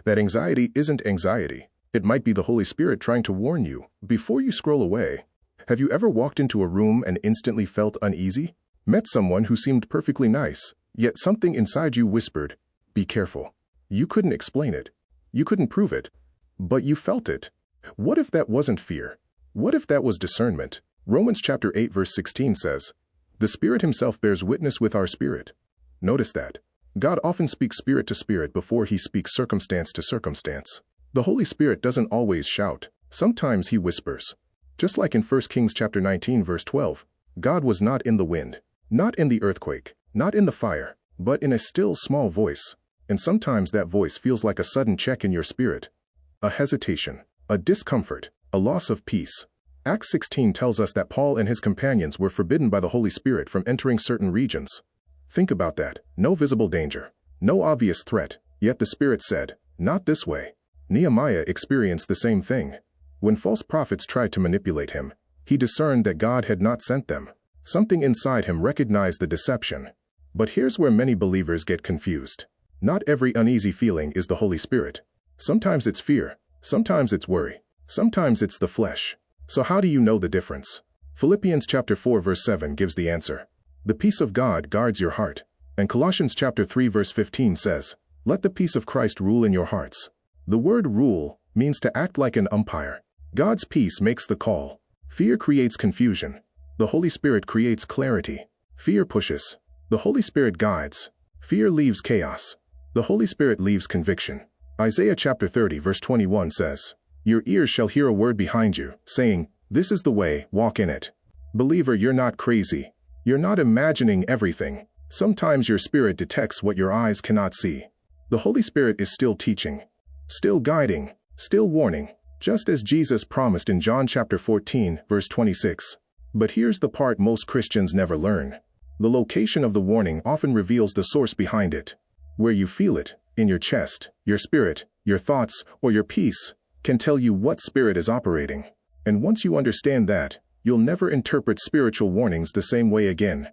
That anxiety isn't anxiety. It might be the Holy Spirit trying to warn you before you scroll away. Have you ever walked into a room and instantly felt uneasy? Met someone who seemed perfectly nice, yet something inside you whispered, "Be careful." You couldn't explain it. You couldn't prove it. But you felt it. What if that wasn't fear? What if that was discernment? Romans chapter 8 verse 16 says, "The Spirit himself bears witness with our spirit." Notice that. God often speaks spirit to spirit before he speaks circumstance to circumstance. The Holy Spirit doesn't always shout. Sometimes he whispers. Just like in 1 Kings chapter 19 verse 12, God was not in the wind, not in the earthquake, not in the fire, but in a still small voice. And sometimes that voice feels like a sudden check in your spirit, a hesitation, a discomfort, a loss of peace. Acts 16 tells us that Paul and his companions were forbidden by the Holy Spirit from entering certain regions. Think about that. No visible danger, no obvious threat, yet the Spirit said, "Not this way." Nehemiah experienced the same thing. When false prophets tried to manipulate him, he discerned that God had not sent them. Something inside him recognized the deception. But here's where many believers get confused. Not every uneasy feeling is the Holy Spirit. Sometimes it's fear, sometimes it's worry, sometimes it's the flesh. So how do you know the difference? Philippians chapter 4 verse 7 gives the answer. The peace of God guards your heart. And Colossians chapter 3 verse 15 says, "Let the peace of Christ rule in your hearts." The word rule means to act like an umpire. God's peace makes the call. Fear creates confusion. The Holy Spirit creates clarity. Fear pushes. The Holy Spirit guides. Fear leaves chaos. The Holy Spirit leaves conviction. Isaiah chapter 30 verse 21 says, "Your ears shall hear a word behind you, saying, 'This is the way, walk in it.'" Believer, you're not crazy. You're not imagining everything. Sometimes your spirit detects what your eyes cannot see. The Holy Spirit is still teaching, still guiding, still warning, just as Jesus promised in John chapter 14 verse 26. But here's the part most Christians never learn. The location of the warning often reveals the source behind it. Where you feel it, in your chest, your spirit, your thoughts, or your peace, can tell you what spirit is operating. And once you understand that, you'll never interpret spiritual warnings the same way again.